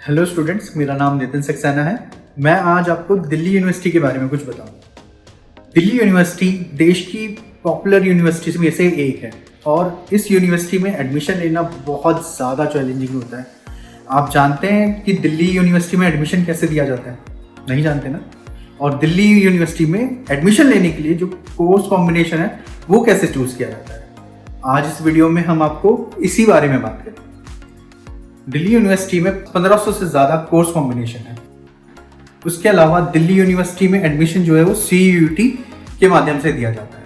Hello students, मेरा नाम नितिन सक्सेना है। मैं आज आपको दिल्ली यूनिवर्सिटी के बारे में कुछ बताऊंगा। दिल्ली यूनिवर्सिटी देश की पॉपुलर यूनिवर्सिटीज़ में से एक है और इस यूनिवर्सिटी में एडमिशन लेना बहुत ज़्यादा चैलेंजिंग होता है। आप जानते हैं कि दिल्ली यूनिवर्सिटी में एडमिशन कैसे दिया जाता है? नहीं जानते ना? और दिल्ली यूनिवर्सिटी में एडमिशन लेने के लिए जो कोर्स कॉम्बिनेशन है वो कैसे चूज़ किया जाता है, आज इस वीडियो में हम आपको इसी बारे में बात करेंगे। दिल्ली यूनिवर्सिटी में 1500 से ज़्यादा कोर्स कॉम्बिनेशन है। उसके अलावा दिल्ली यूनिवर्सिटी में एडमिशन जो है वो CUET के माध्यम से दिया जाता है।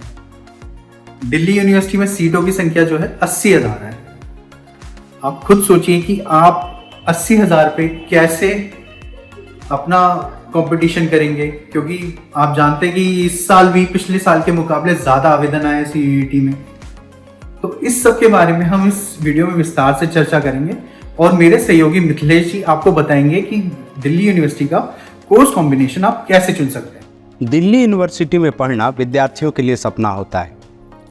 दिल्ली यूनिवर्सिटी में सीटों की संख्या जो है 80,000 है। आप खुद सोचिए कि आप 80,000 पे कैसे अपना कंपटीशन करेंगे, क्योंकि आप जानते हैं कि इस साल भी पिछले साल के मुकाबले ज़्यादा आवेदन आए CUET में। तो इस सब के बारे में हम इस वीडियो में विस्तार से चर्चा करेंगे और मेरे सहयोगी मिथिलेश जी आपको बताएंगे कि दिल्ली यूनिवर्सिटी का कोर्स कॉम्बिनेशन आप कैसे चुन सकते हैं। दिल्ली यूनिवर्सिटी में पढ़ना विद्यार्थियों के लिए सपना होता है।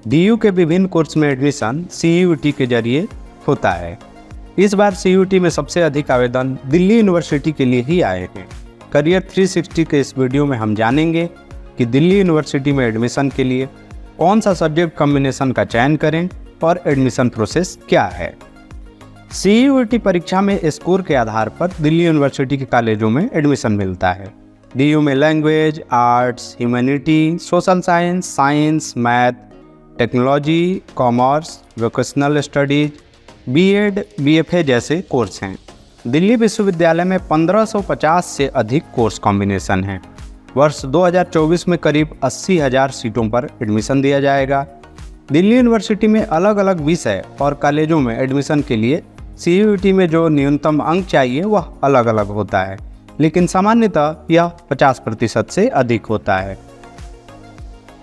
DU के विभिन्न कोर्स में एडमिशन CUET के जरिए होता है। इस बार CUET में सबसे अधिक आवेदन दिल्ली यूनिवर्सिटी के लिए ही आए हैं। करियर 360 के इस वीडियो में हम जानेंगे कि दिल्ली यूनिवर्सिटी में एडमिशन के लिए कौन सा सब्जेक्ट कॉम्बिनेशन का चयन करें और एडमिशन प्रोसेस क्या है। CUET परीक्षा में स्कोर के आधार पर दिल्ली यूनिवर्सिटी के कॉलेजों में एडमिशन मिलता है। DU में language, arts, humanity, social science, science, math, technology, commerce, vocational studies, BEd, BFA जैसे कोर्स हैं। दिल्ली विश्वविद्यालय में 1550 से अधिक कोर्स कॉम्बिनेशन हैं। वर्ष 2024 में करीब 80,000 सीटों पर एडमिशन दिया जाएगा। दिल्ली यूनिवर्सिटी में अलग अलग विषय और कॉलेजों में एडमिशन के लिए CUET में जो न्यूनतम अंक चाहिए वह अलग अलग होता है, लेकिन सामान्यतः यह 50% से अधिक होता है।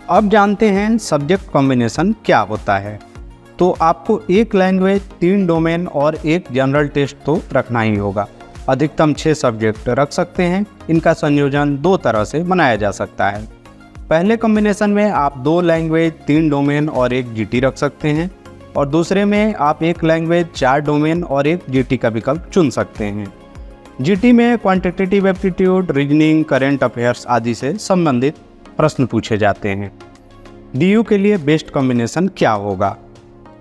अब जानते हैं सब्जेक्ट कॉम्बिनेशन क्या होता है। तो आपको एक लैंग्वेज, 3 डोमेन और एक जनरल टेस्ट तो रखना ही होगा। अधिकतम 6 सब्जेक्ट रख सकते हैं। इनका संयोजन 2 तरह से बनाया जा सकता है। पहले कॉम्बिनेशन में आप 2 लैंग्वेज, 3 डोमेन और एक GT रख सकते हैं और दूसरे में आप 1 लैंग्वेज, 4 डोमेन और एक GT का विकल्प चुन सकते हैं। GT में quantitative aptitude, reasoning, current affairs आदि से संबंधित प्रश्न पूछे जाते हैं। DU के लिए बेस्ट कॉम्बिनेशन क्या होगा?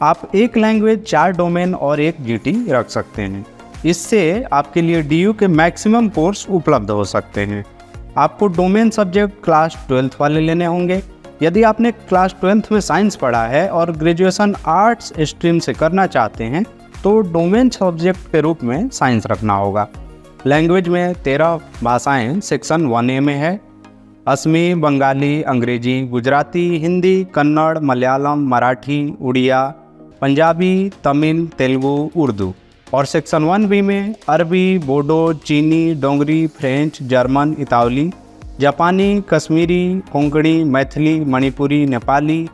आप 1 लैंग्वेज, 4 डोमेन और एक GT रख सकते हैं। इससे आपके लिए DU के मैक्सिमम कोर्स उपलब्ध हो सकते हैं। आपको डोमेन सब्जेक्ट क्लास 12th वाले लेने होंगे। यदि आपने क्लास 12th में साइंस पढ़ा है और ग्रेजुएशन आर्ट्स स्ट्रीम से करना चाहते हैं तो डोमेन सब्जेक्ट के रूप में साइंस रखना होगा। लैंग्वेज में 13 भाषाएं सेक्शन 1A में है। असमी, बंगाली, अंग्रेजी, गुजराती, हिंदी, कन्नड़, मलयालम, मराठी, उड़िया, पंजाबी, तमिल, तेलुगु, उर्दू। और सेक्शन 1B में अरबी, बोडो, चीनी, डोंगरी, फ्रेंच, जर्मन, इतालवी, जापानी, कश्मीरी, कोंकणी, मैथिली, मणिपुरी, नेपाली,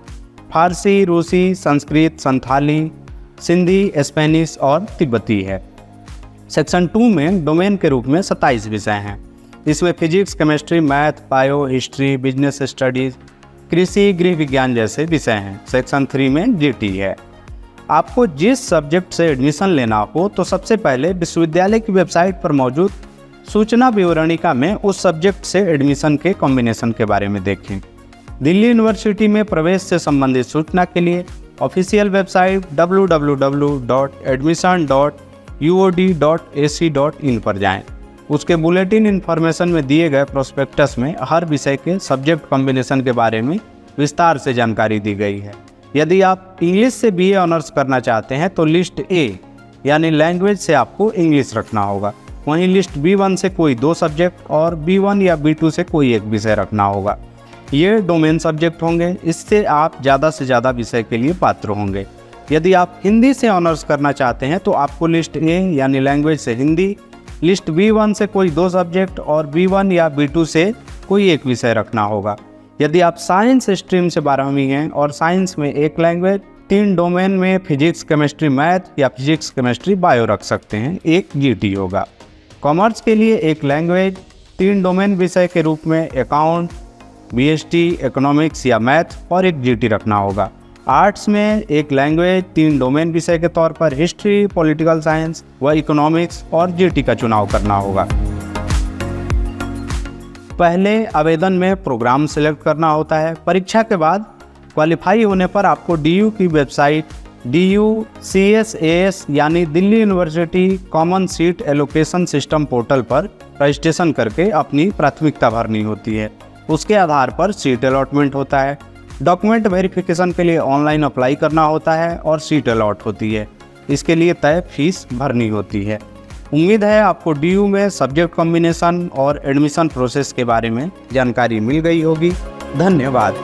फारसी, रूसी, संस्कृत, संथाली, सिंधी, स्पेनिश और तिब्बती है। सेक्शन 2 में डोमेन के रूप में 27 विषय हैं। इसमें physics, chemistry, math, bio, history, business studies, कृषि, गृह विज्ञान जैसे विषय हैं। सेक्शन 3 में GT है। आपको जिस सब्जेक्ट से एडमिशन लेना हो तो सबसे पहले विश्वविद्यालय की वेबसाइट पर मौजूद सूचना विवरणिका में उस सब्जेक्ट से एडमिशन के कॉम्बिनेशन के बारे में देखें। दिल्ली यूनिवर्सिटी में प्रवेश से संबंधित सूचना के लिए ऑफिशियल वेबसाइट www.admission.uod.ac.in पर जाएं। उसके बुलेटिन इन्फॉर्मेशन में दिए गए प्रोस्पेक्टस में हर विषय के सब्जेक्ट कॉम्बिनेशन के बारे में विस्तार से जानकारी दी गई है। यदि आप इंग्लिश से BA ऑनर्स करना चाहते हैं तो लिस्ट A यानी लैंग्वेज से आपको इंग्लिश रखना होगा। वहीं लिस्ट B1 से कोई 2 सब्जेक्ट और B1 या B2 से कोई एक विषय रखना होगा। ये डोमेन सब्जेक्ट होंगे। इससे आप ज़्यादा से ज़्यादा विषय के लिए पात्र होंगे। यदि आप हिंदी से ऑनर्स करना चाहते हैं तो आपको लिस्ट A यानी लैंग्वेज से हिंदी, लिस्ट B1 से कोई 2 सब्जेक्ट और B1 या B2 से कोई एक विषय रखना होगा। यदि आप साइंस स्ट्रीम से 12वीं हैं और साइंस में 1 लैंग्वेज, 3 डोमेन में फिजिक्स, केमिस्ट्री, मैथ या फिजिक्स, केमिस्ट्री, बायो रख सकते हैं। एक GT होगा। कॉमर्स के लिए 1 लैंग्वेज, 3 डोमेन विषय के रूप में अकाउंट, BST, इकोनॉमिक्स या मैथ और एक GT रखना होगा। आर्ट्स में एक लैंग्वेज, 3 डोमेन विषय के तौर पर हिस्ट्री, पॉलिटिकल साइंस व इकोनॉमिक्स और जीटी का चुनाव करना होगा। पहले आवेदन में प्रोग्राम सिलेक्ट करना होता है। परीक्षा के बाद क्वालिफाई होने पर आपको DU की वेबसाइट DUCSAS यानी Delhi university common seat allocation system portal पर रजिस्ट्रेशन करके अपनी प्राथमिकता भरनी होती है। उसके आधार पर सीट अलॉटमेंट होता है। डॉक्यूमेंट वेरिफिकेशन के लिए ऑनलाइन अप्लाई करना होता है और सीट अलॉट होती है। इसके लिए तय फीस भरनी होती है। उम्मीद है आपको DU में सब्जेक्ट कॉम्बिनेशन और एडमिशन प्रोसेस के बारे में जानकारी मिल गई होगी। धन्यवाद।